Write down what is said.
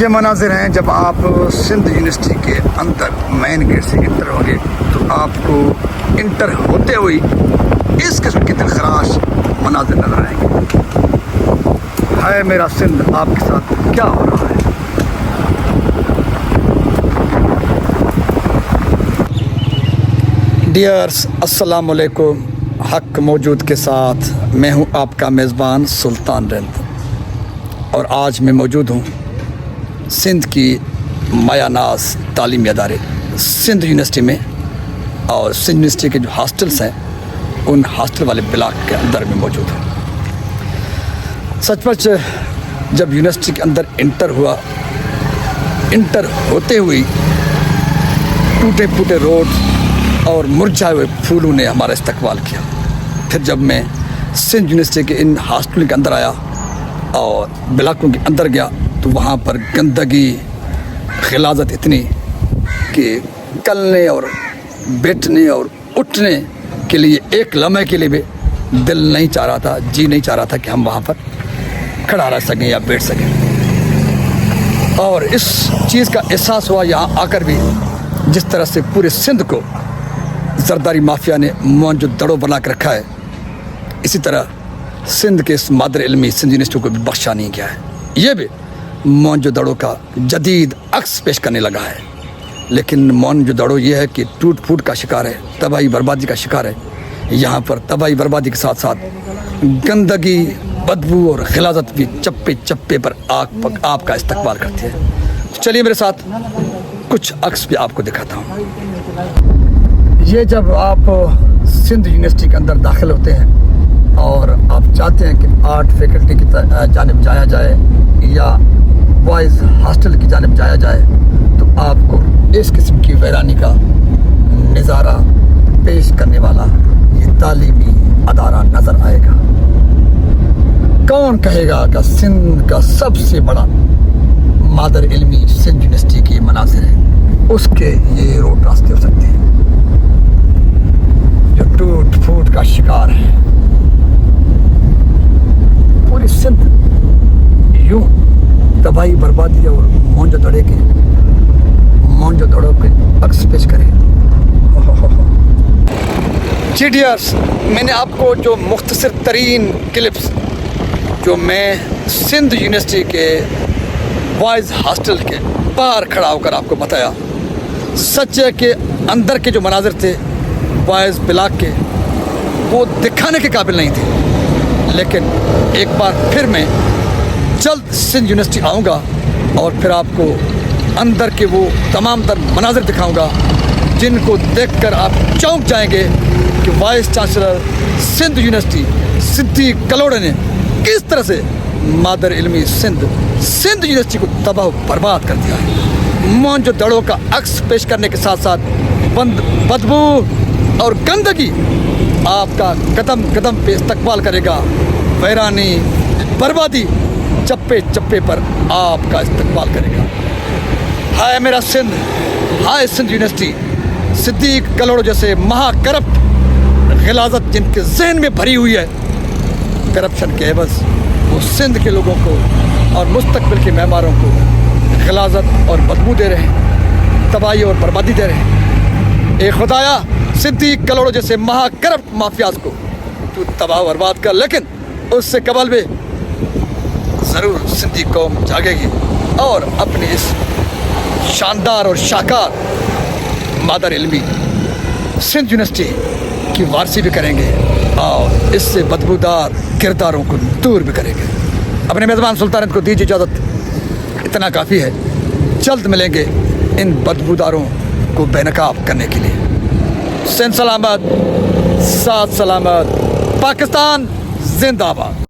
یہ مناظر ہیں جب آپ سندھ یونیورسٹی کے اندر مین گیٹ سے انٹر ہوں گے تو آپ کو انٹر ہوتے ہوئی اس قسم کے دلخراش مناظر نظر آئیں گے. ہے میرا سندھ آپ کے ساتھ کیا ہو رہا ہے. ڈیئرس السلام علیکم. حق موجود کے ساتھ میں ہوں آپ کا میزبان سلطان رند، اور آج میں موجود ہوں سندھ کی مایا ناز تعلیمی ادارے سندھ یونیورسٹی میں، اور سندھ یونیورسٹی کے جو ہاسٹلس ہیں ان ہاسٹل والے بلاک کے اندر میں موجود ہوں. سچ مچ جب یونیورسٹی کے اندر انٹر ہوتے ہوئی ٹوٹے پھوٹے روڈ اور مرجھائے ہوئے پھولوں نے ہمارا استقبال کیا. پھر جب میں سندھ یونیورسٹی کے ان ہاسٹلوں کے اندر آیا اور بلاکوں کے اندر گیا تو وہاں پر گندگی غلاظت اتنی کہ چلنے اور بیٹھنے اور اٹھنے کے لیے ایک لمحے کے لیے بھی دل نہیں چاہ رہا تھا، جی نہیں چاہ رہا تھا کہ ہم وہاں پر کھڑا رہ سکیں یا بیٹھ سکیں. اور اس چیز کا احساس ہوا یہاں آ کر بھی، جس طرح سے پورے سندھ کو زرداری مافیا نے موہنجو دڑو بنا کے رکھا ہے، اسی طرح سندھ کے اس مادر علمی سندھ یونیورسٹی کو بھی بخشا نہیں گیا ہے. یہ بھی موہنجو دڑو کا جدید عکس پیش کرنے لگا ہے. لیکن موہنجو دڑو یہ ہے کہ ٹوٹ پھوٹ کا شکار ہے، تباہی بربادی کا شکار ہے. یہاں پر تباہی بربادی کے ساتھ ساتھ گندگی، بدبو اور غلاظت بھی چپے چپے پر آپ کا استقبال کرتی ہے. چلیے میرے ساتھ کچھ عکس بھی آپ کو دکھاتا ہوں. یہ جب آپ سندھ یونیورسٹی کے اندر داخل ہوتے ہیں اور آپ چاہتے ہیں کہ آرٹ فیکلٹی کی جانب جایا جائے یا بوائز ہاسٹل کی جانب جایا جائے تو آپ کو اس قسم کی ویرانی کا نظارہ پیش کرنے والا یہ تعلیمی ادارہ نظر آئے گا. کون کہے گا کہ سندھ کا سب سے بڑا مادر علمی سندھ یونیورسٹی کی مناظر ہے، اس کے یہ روڈ راستے ہو سکتے ہیں جو ٹوٹ پھوٹ کا شکار ہے. پوری سندھ یوں تباہی بربادی اور موہنجو دڑو کے عکس پیش کرے. جی ڈیئرس، میں نے آپ کو جو مختصر ترین کلپس جو میں سندھ یونیورسٹی کے بوائز ہاسٹل کے باہر کھڑا ہو کر آپ کو بتایا، سچ ہے کہ اندر کے جو مناظر تھے بوائز بلاک کے وہ دکھانے کے قابل نہیں تھے. لیکن ایک بار پھر میں جلد سندھ یونیورسٹی آؤں گا اور پھر آپ کو اندر کے وہ تمام تر مناظر دکھاؤں گا جن کو دیکھ کر آپ چونک جائیں گے کہ وائس چانسلر سندھ یونیورسٹی صدیق کلوڑے نے کس طرح سے مادر علمی سندھ یونیورسٹی کو تباہ و برباد کر دیا ہے. موہنجو دڑو کا عکس پیش کرنے کے ساتھ ساتھ بدبو اور گندگی آپ کا قدم قدم پہ استقبال کرے گا. ویرانی بربادی چپے چپے پر آپ کا استقبال کرے گا. ہائے میرا سندھ، ہائے سندھ یونیورسٹی. صدیق کلوڑ جیسے مہا کرپٹ غلاظت جن کے ذہن میں بھری ہوئی ہے، کرپشن کے عوض وہ سندھ کے لوگوں کو اور مستقبل کے معماروں کو غلاظت اور بدبو دے رہے ہیں، تباہی اور بربادی دے رہے ہیں. اے خدایا، صدیق کلوڑ جیسے مہا کرپٹ مافیاز کو تو تباہ برباد کر. لیکن اس سے قبل بھی ضرور سندھی قوم جاگے گی اور اپنی اس شاندار اور شاہکار مادر علمی سندھ یونیورسٹی کی وارثی بھی کریں گے اور اس سے بدبودار کرداروں کو دور بھی کریں گے. اپنے میزبان سلطانت کو دیجیے اجازت، اتنا کافی ہے. جلد ملیں گے ان بدبوداروں کو بے نقاب کرنے کے لیے. سندھ سلامت، ساتھ سلامت، پاکستان زندہ باد.